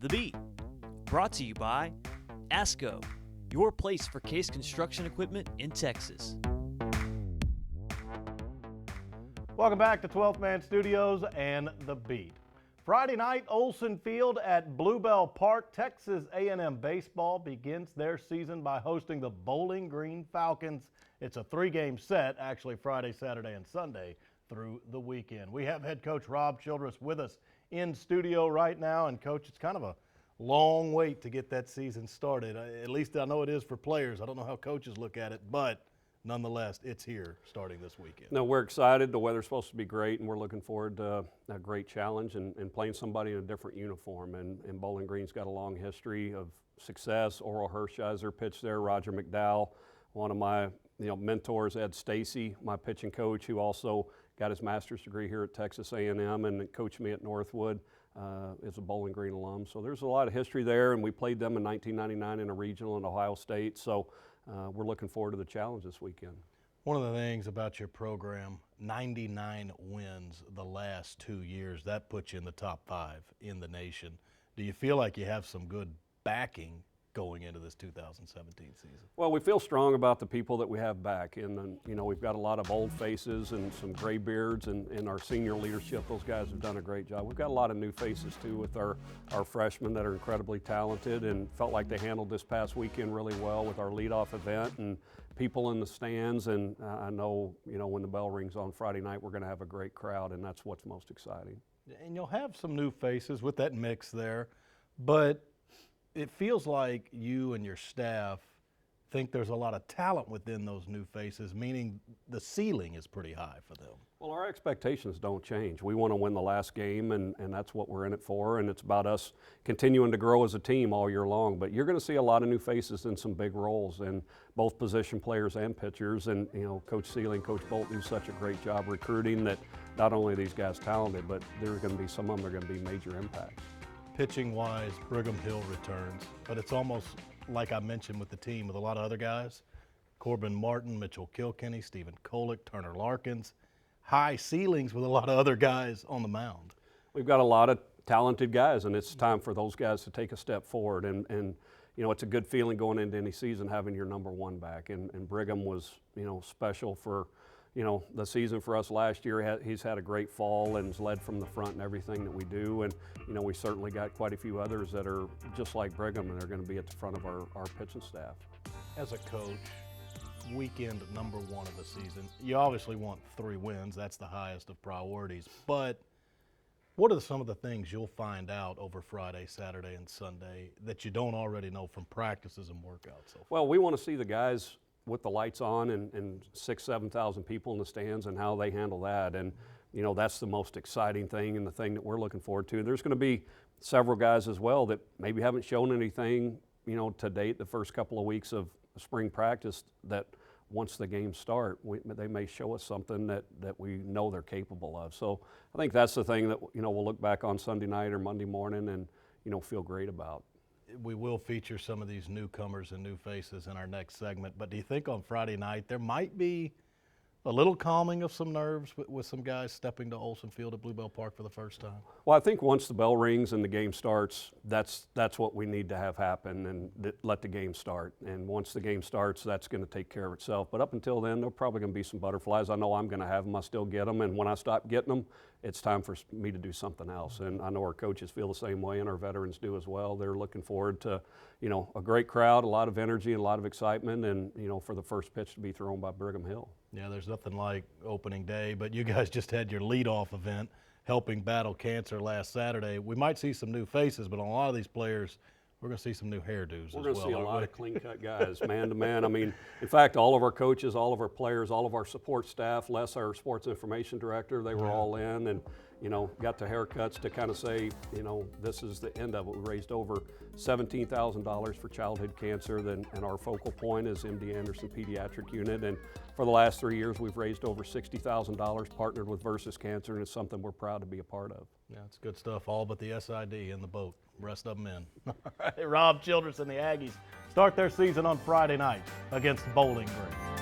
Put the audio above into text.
The Beat, brought to you by ASCO, your place for case construction equipment in Texas. Welcome back to 12th Man Studios and The Beat. Friday night, Olson Field at Bluebell Park. Texas A&M baseball begins their season by hosting the Bowling Green Falcons. It's a three-game set, actually Friday, Saturday, and Sunday through the weekend. We have head coach Rob Childress with us in studio right now. And, Coach, it's kind of a long wait to get that season started. At least I know it is for players. I don't know how coaches look at it, but nonetheless, it's here starting this weekend. No, we're excited. The weather's supposed to be great, and we're looking forward to a great challenge and playing somebody in a different uniform. And Bowling Green's got a long history of success. Oral Hershiser pitched there, Roger McDowell, one of my mentors, Ed Stacy, my pitching coach, who also got his master's degree here at Texas A&M and coached me at Northwood, is a Bowling Green alum. So there's a lot of history there, and we played them in 1999 in a regional in Ohio State. So we're looking forward to the challenge this weekend. One of the things about your program, 99 wins the last 2 years. That puts you in the top 5 in the nation. Do you feel like you have some good backing going into this 2017 season? Well, we feel strong about the people that we have back. And, we've got a lot of old faces and some gray beards and our senior leadership. Those guys have done a great job. We've got a lot of new faces, too, with our freshmen that are incredibly talented and felt like they handled this past weekend really well with our leadoff event and people in the stands. And I know, when the bell rings on Friday night, we're going to have a great crowd, and that's what's most exciting. And you'll have some new faces with that mix there, but it feels like you and your staff think there's a lot of talent within those new faces, meaning the ceiling is pretty high for them. Well, our expectations don't change. We want to win the last game, and that's what we're in it for, and it's about us continuing to grow as a team all year long. But you're going to see a lot of new faces in some big roles, and both position players and pitchers. And, Coach Sealy and Coach Bolt do such a great job recruiting that not only are these guys talented, but there's going to be some of them that are going to be major impacts. Pitching-wise, Brigham Hill returns, but it's almost like I mentioned with the team with a lot of other guys. Corbin Martin, Mitchell Kilkenny, Stephen Kolick, Turner Larkins. High ceilings with a lot of other guys on the mound. We've got a lot of talented guys, and it's time for those guys to take a step forward. And it's a good feeling going into any season having your number one back. And Brigham was, special for the season for us last year. He's had a great fall and has led from the front in everything that we do. And, we certainly got quite a few others that are just like Brigham, and they're going to be at the front of our pitching staff. As a coach, weekend number one of the season, you obviously want 3 wins. That's the highest of priorities. But what are some of the things you'll find out over Friday, Saturday, and Sunday that you don't already know from practices and workouts so far? Well, we want to see the guys with the lights on and 6,000 to 7,000 people in the stands and how they handle that. And, that's the most exciting thing and the thing that we're looking forward to. There's going to be several guys as well that maybe haven't shown anything, to date the first couple of weeks of spring practice that once the games start, they may show us something that we know they're capable of. So I think that's the thing that, we'll look back on Sunday night or Monday morning and, feel great about. We will feature some of these newcomers and new faces in our next segment, but do you think on Friday night there might be a little calming of some nerves with some guys stepping to Olson Field at Bluebell Park for the first time? Well, I think once the bell rings and the game starts, that's what we need to have happen and let the game start. And once the game starts, that's going to take care of itself. But up until then, there'll probably going to be some butterflies. I know I'm going to have them. I still get them. And when I stop getting them, it's time for me to do something else. And I know our coaches feel the same way, and our veterans do as well. They're looking forward to, a great crowd, a lot of energy, and a lot of excitement, and, for the first pitch to be thrown by Brigham Hill. Yeah, there's nothing like opening day, but you guys just had your leadoff event helping battle cancer last Saturday. We might see some new faces, but on a lot of these players, we're going to see some new hairdos as well. We're going to see a lot of clean-cut guys, man to man. I mean, in fact, all of our coaches, all of our players, all of our support staff, less our sports information director, they were all in and, got the haircuts to kind of say, this is the end of it. We raised over $17,000 for childhood cancer, and our focal point is MD Anderson Pediatric Unit. And for the last 3 years, we've raised over $60,000, partnered with Versus Cancer, and it's something we're proud to be a part of. Yeah, it's good stuff, all but the SID in the boat. Rest of them in. All right, Rob Childress and the Aggies start their season on Friday night against Bowling Green.